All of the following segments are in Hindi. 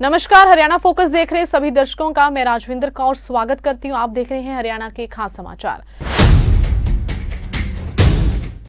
नमस्कार, हरियाणा फोकस देख रहे सभी दर्शकों का मैं राजविंदर कौर स्वागत करती हूं। आप देख रहे हैं हरियाणा के खास समाचार।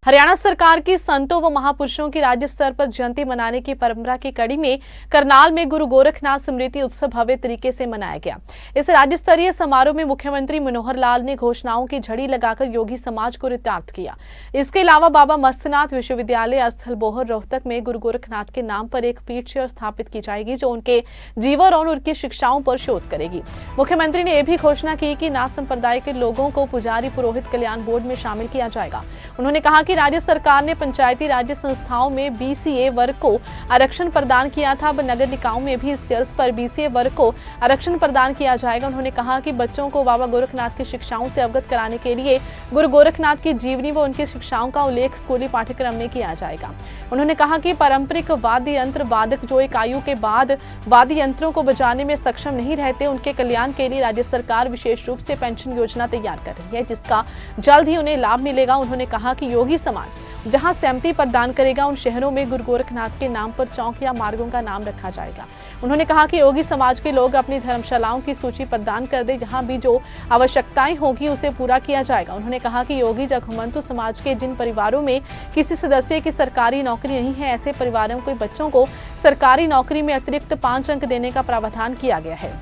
हरियाणा सरकार की संतों व महापुरुषों की राज्य स्तर पर जयंती मनाने की परंपरा की कड़ी में करनाल में गुरु गोरखनाथ स्मृति उत्सव भव्य तरीके से मनाया गया। इस राज्य स्तरीय समारोह में मुख्यमंत्री मनोहर लाल ने घोषणाओं की झड़ी लगाकर योगी समाज को रितार्थ किया। इसके अलावा बाबा मस्तनाथ विश्वविद्यालय स्थल बोहर रोहतक में गुरु गोरखनाथ के नाम पर एक पीठ स्थापित की जाएगी, जो उनके जीवन और उनकी शिक्षाओं पर शोध करेगी। मुख्यमंत्री ने यह भी घोषणा की कि नाथ संप्रदाय के लोगों को पुजारी पुरोहित कल्याण बोर्ड में शामिल किया जाएगा। उन्होंने कहा कि राज्य सरकार ने पंचायती राज्य संस्थाओं में बीसीए वर्ग को आरक्षण प्रदान किया था। अब नगर निकायों में भी इस तर्ज पर बीसीए वर्ग को आरक्षण प्रदान किया जाएगा। उन्होंने कहा कि बच्चों को बाबा गोरखनाथ की शिक्षाओं से अवगत कराने के लिए गुरु गोरखनाथ की जीवनी व उनकी शिक्षाओं का उल्लेख स्कूली पाठ्यक्रम में किया जाएगा। उन्होंने कहा कि पारंपरिक वाद्य यंत्र वादक जो एक आयु के बाद वाद्य यंत्रों को बजाने में सक्षम नहीं रहते, उनके कल्याण के लिए राज्य सरकार विशेष रूप से पेंशन योजना तैयार कर रही है, जिसका जल्द ही उन्हें लाभ मिलेगा। उन्होंने कहा कि योगी समाज जहां सहमति प्रदान करेगा, उन शहरों में गुरु गोरखनाथ के नाम पर चौक या मार्गों का नाम रखा जाएगा। उन्होंने कहा कि योगी समाज के लोग अपनी धर्मशालाओं की सूची प्रदान कर दे, जहां भी जो आवश्यकताएं होगी उसे पूरा किया जाएगा। उन्होंने कहा कि योगी जगमंतु समाज के जिन परिवारों में किसी सदस्य की सरकारी नौकरी नहीं है, ऐसे परिवारों के बच्चों को सरकारी नौकरी में अतिरिक्त 5 अंक देने का प्रावधान किया गया है।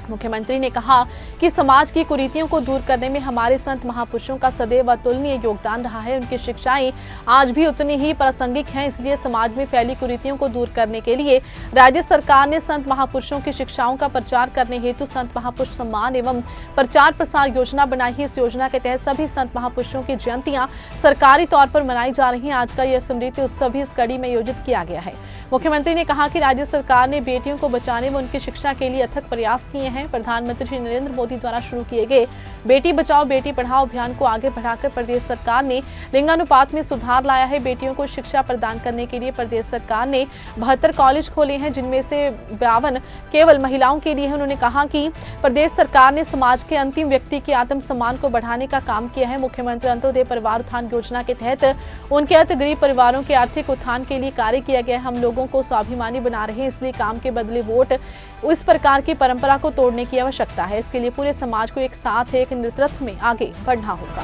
मुख्यमंत्री ने कहा कि समाज की कुरीतियों को दूर करने में हमारे संत महापुरुषों का सदैव अतुलनीय योगदान रहा है। उनकी शिक्षाएं आज भी उतनी ही प्रासंगिक हैं, इसलिए समाज में फैली कुरीतियों को दूर करने के लिए राज्य सरकार ने संत महापुरुषों की शिक्षाओं का प्रचार करने हेतु संत महापुरुष सम्मान एवं प्रचार प्रसार योजना बनाई है। इस योजना के तहत सभी संत महापुरुषों की जयंतियां सरकारी तौर पर मनाई जा रही हैं। आज का यह स्मृति उत्सव भी इस कड़ी में आयोजित किया गया है। मुख्यमंत्री ने कहा कि राज्य सरकार ने बेटियों को बचाने व उनकी शिक्षा के लिए अथक प्रयास किए हैं। प्रधानमंत्री श्री नरेंद्र मोदी द्वारा शुरू किए गए बेटी बचाओ बेटी पढ़ाओ अभियान को आगे बढ़ाकर प्रदेश सरकार ने लिंगानुपात में सुधार लाया है। बेटियों को शिक्षा प्रदान करने के लिए प्रदेश सरकार ने 72 कॉलेज खोले हैं, जिनमें से 52 केवल महिलाओं के लिए है। उन्होंने कहा कि प्रदेश सरकार ने समाज के अंतिम व्यक्ति के आत्म सम्मान को बढ़ाने का काम किया है। मुख्यमंत्री अंत्योदय परिवार उत्थान योजना के तहत उनके अर्थ गरीब परिवारों के आर्थिक उत्थान के लिए कार्य किया गया है। हम लोगों को स्वाभिमानी बना रहे हैं, इसलिए काम के बदले वोट, इस प्रकार की परंपरा को तोड़ने की आवश्यकता है। इसके लिए पूरे समाज को एक साथ एक नेतृत्व में आगे बढ़ना होगा।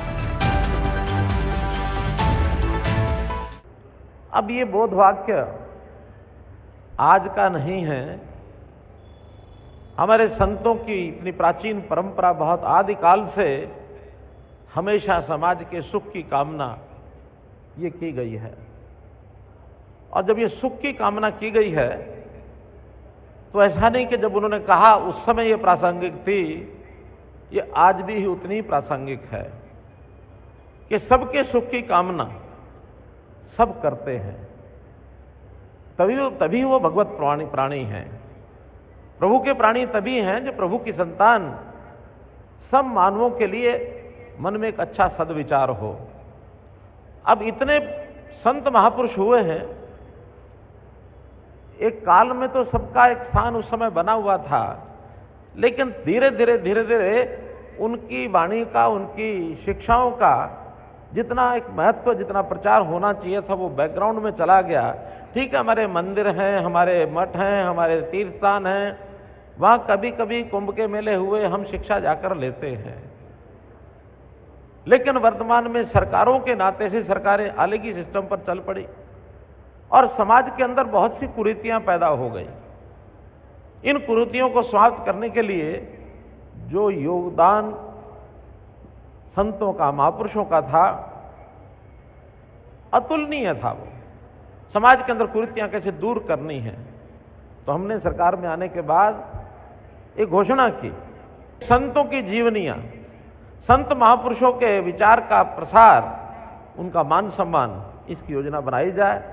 अब ये बोध वाक्य आज का नहीं है। हमारे संतों की इतनी प्राचीन परंपरा बहुत आदिकाल से हमेशा समाज के सुख की कामना ये की गई है। और जब ये सुख की कामना की गई है तो ऐसा नहीं कि जब उन्होंने कहा उस समय ये प्रासंगिक थी, ये आज भी उतनी प्रासंगिक है कि सबके सुख की कामना सब करते हैं। तभी वो भगवत प्राणी हैं। प्रभु के प्राणी तभी हैं जो प्रभु की संतान सब मानवों के लिए मन में एक अच्छा सद्विचार हो। अब इतने संत महापुरुष हुए हैं, एक काल में तो सबका एक स्थान उस समय बना हुआ था, लेकिन धीरे धीरे उनकी वाणी का, उनकी शिक्षाओं का जितना एक महत्व, जितना प्रचार होना चाहिए था, वो बैकग्राउंड में चला गया। ठीक है, हमारे मंदिर हैं, हमारे मठ हैं, हमारे तीर्थ स्थान हैं, वहाँ कभी कभी कुंभ के मेले हुए हम शिक्षा जाकर लेते हैं, लेकिन वर्तमान में सरकारों के नाते से सरकारें अलग ही सिस्टम पर चल पड़ी और समाज के अंदर बहुत सी कुरीतियां पैदा हो गई। इन कुरीतियों को समाप्त करने के लिए जो योगदान संतों का, महापुरुषों का था, अतुलनीय था। वो समाज के अंदर कुरीतियां कैसे दूर करनी है, तो हमने सरकार में आने के बाद एक घोषणा की, संतों की जीवनियां, संत महापुरुषों के विचार का प्रसार, उनका मान सम्मान, इसकी योजना बनाई जाए।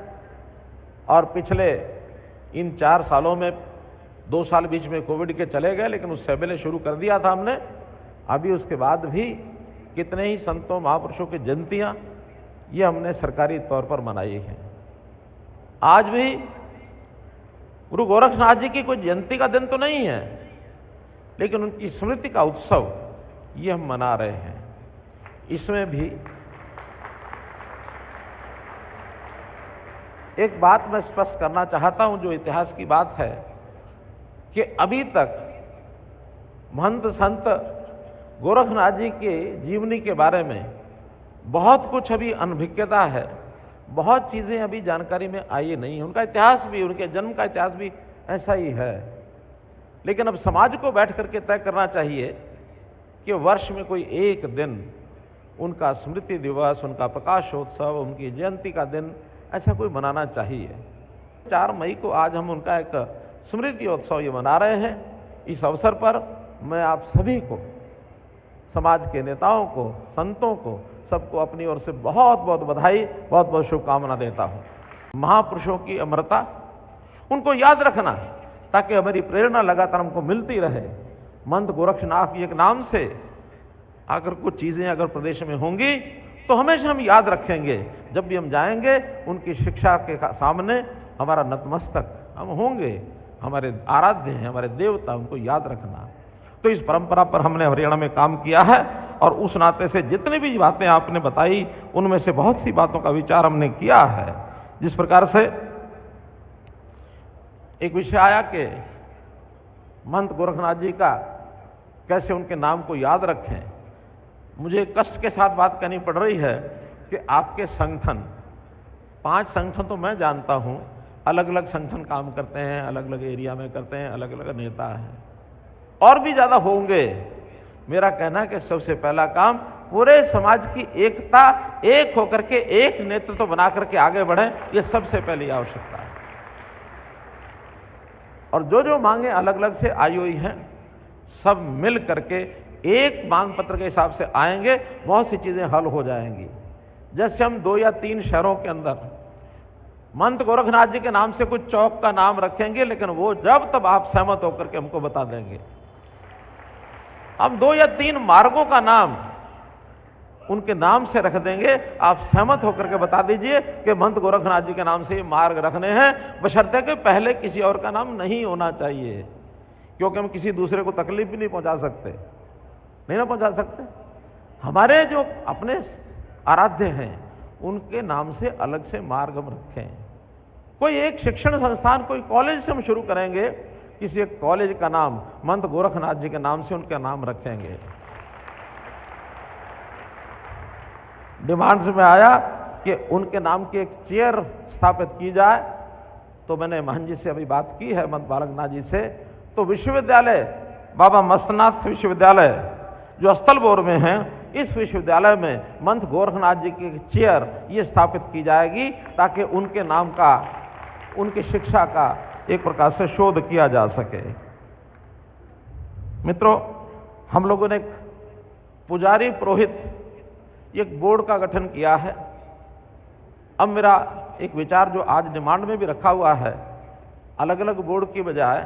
और पिछले इन 4 सालों में 2 साल बीच में कोविड के चले गए, लेकिन उससे पहले शुरू कर दिया था हमने। अभी उसके बाद भी कितने ही संतों महापुरुषों की जयंतियाँ ये हमने सरकारी तौर पर मनाई हैं। आज भी गुरु गोरखनाथ जी की कोई जयंती का दिन तो नहीं है, लेकिन उनकी स्मृति का उत्सव ये हम मना रहे हैं। इसमें भी एक बात मैं स्पष्ट करना चाहता हूं, जो इतिहास की बात है कि अभी तक महंत संत गोरखनाथ जी के जीवनी के बारे में बहुत कुछ अभी अनभिज्ञता है, बहुत चीज़ें अभी जानकारी में आई नहीं है। उनका इतिहास भी, उनके जन्म का इतिहास भी ऐसा ही है। लेकिन अब समाज को बैठ करके तय करना चाहिए कि वर्ष में कोई एक दिन उनका स्मृति दिवस, उनका प्रकाशोत्सव, उनकी जयंती का दिन ऐसा कोई मनाना चाहिए। 4 मई को आज हम उनका एक स्मृति उत्सव ये मना रहे हैं। इस अवसर पर मैं आप सभी को, समाज के नेताओं को, संतों को, सबको अपनी ओर से बहुत बहुत बधाई, बहुत बहुत शुभकामना देता हूँ। महापुरुषों की अमरता, उनको याद रखना ताकि हमारी प्रेरणा लगातार हमको मिलती रहे। महंत गोरक्षनाथ जी के नाम से अगर कुछ चीज़ें अगर प्रदेश में होंगी तो हमेशा हम याद रखेंगे। जब भी हम जाएंगे उनकी शिक्षा के सामने हमारा नतमस्तक हम होंगे। हमारे आराध्य हैं, हमारे देवता, उनको याद रखना। तो इस परंपरा पर हमने हरियाणा में काम किया है और उस नाते से जितनी भी बातें आपने बताई उनमें से बहुत सी बातों का विचार हमने किया है। जिस प्रकार से एक विषय आया कि महंत गोरखनाथ जी का कैसे उनके नाम को याद रखें, मुझे कष्ट के साथ बात करनी पड़ रही है कि आपके संगठन, 5 संगठन तो मैं जानता हूँ, अलग अलग संगठन काम करते हैं, अलग अलग एरिया में करते हैं, अलग अलग नेता हैं, और भी ज़्यादा होंगे। मेरा कहना है कि सबसे पहला काम पूरे समाज की एकता, एक होकर के एक नेतृत्व बना करके आगे बढ़ें, ये सबसे पहली आवश्यकता है। और जो मांगे अलग अलग से आई हुई हैं, सब मिल करके एक मांग पत्र के हिसाब से आएंगे, बहुत सी चीज़ें हल हो जाएंगी। जैसे हम 2 या 3 शहरों के अंदर महंत गोरखनाथ जी के नाम से कुछ चौक का नाम रखेंगे, लेकिन वो जब तब आप सहमत होकर के हमको बता देंगे। हम 2 या 3 मार्गों का नाम उनके नाम से रख देंगे, आप सहमत होकर के बता दीजिए कि महंत गोरखनाथ जी के नाम से ये मार्ग रखने हैं, बशर्ते कि पहले किसी और का नाम नहीं होना चाहिए, क्योंकि हम किसी दूसरे को तकलीफ भी नहीं पहुंचा सकते, नहीं ना पहुंचा सकते। हमारे जो अपने आराध्य हैं उनके नाम से अलग से मार्ग हम रखें। कोई एक शिक्षण संस्थान, कोई कॉलेज से हम शुरू करेंगे, किसी एक कॉलेज का नाम महंत गोरखनाथ जी के नाम से उनका नाम रखेंगे। डिमांड्स में आया कि उनके नाम की एक चेयर स्थापित की जाए, तो मैंने महंत जी से अभी बात की है, महंत बालकनाथ जी से। तो विश्वविद्यालय बाबा मस्तनाथ विश्वविद्यालय जो अस्तलबोर में है, इस विश्वविद्यालय में महंत गोरखनाथ जी की चेयर ये स्थापित की जाएगी, ताकि उनके नाम का, उनकी शिक्षा का एक प्रकार से शोध किया जा सके। मित्रों, हम लोगों ने एक पुजारी पुरोहित एक बोर्ड का गठन किया है। अब मेरा एक विचार जो आज डिमांड में भी रखा हुआ है, अलग अलग बोर्ड की बजाय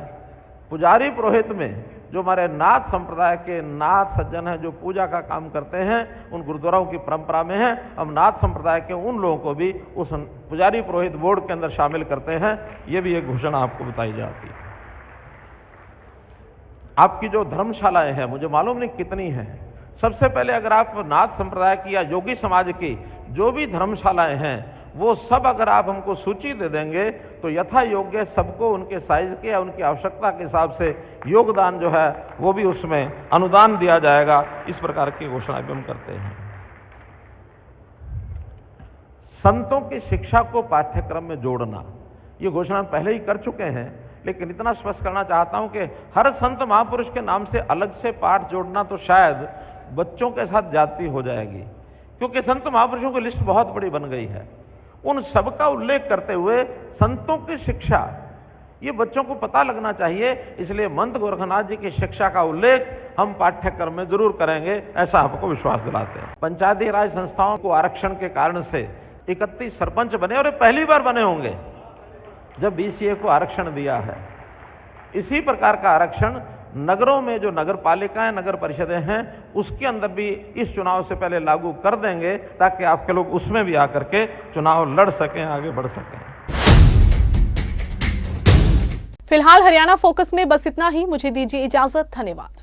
पुजारी पुरोहित में जो हमारे नाथ संप्रदाय के नाथ सज्जन हैं, जो पूजा का काम करते हैं, उन गुरुद्वाराओं की परंपरा में है, हम नाथ संप्रदाय के उन लोगों को भी उस पुजारी पुरोहित बोर्ड के अंदर शामिल करते हैं। ये भी एक घोषणा आपको बताई जाती है। आपकी जो धर्मशालाएं हैं, मुझे मालूम नहीं कितनी हैं, सबसे पहले अगर आप नाथ संप्रदाय की या योगी समाज की जो भी धर्मशालाएं हैं, वो सब अगर आप हमको सूची दे देंगे तो यथा योग्य सबको उनके साइज के या उनकी आवश्यकता के हिसाब से योगदान जो है वो भी उसमें अनुदान दिया जाएगा। इस प्रकार की घोषणा भी हम करते हैं। संतों की शिक्षा को पाठ्यक्रम में जोड़ना, ये घोषणा पहले ही कर चुके हैं, लेकिन इतना स्पष्ट करना चाहता हूं कि हर संत महापुरुष के नाम से अलग से पाठ जोड़ना तो शायद बच्चों के साथ जाती हो जाएगी, क्योंकि संत महापुरुषों की लिस्ट बहुत बड़ी बन गई है। उन सब का उल्लेख करते हुए संतों की शिक्षा, ये बच्चों को पता लगना चाहिए, इसलिए महंत गोरखनाथ जी की शिक्षा का उल्लेख हम पाठ्यक्रम में जरूर करेंगे, ऐसा आपको विश्वास दिलाते हैं। पंचायती राज संस्थाओं को आरक्षण के कारण से 31 सरपंच बने, और ये पहली बार बने होंगे जब बीसीए को आरक्षण दिया है। इसी प्रकार का आरक्षण नगरों में जो नगर पालिकाएं, नगर परिषदें हैं, उसके अंदर भी इस चुनाव से पहले लागू कर देंगे, ताकि आपके लोग उसमें भी आकर के चुनाव लड़ सकें, आगे बढ़ सकें। फिलहाल हरियाणा फोकस में बस इतना ही। मुझे दीजिए इजाजत। धन्यवाद।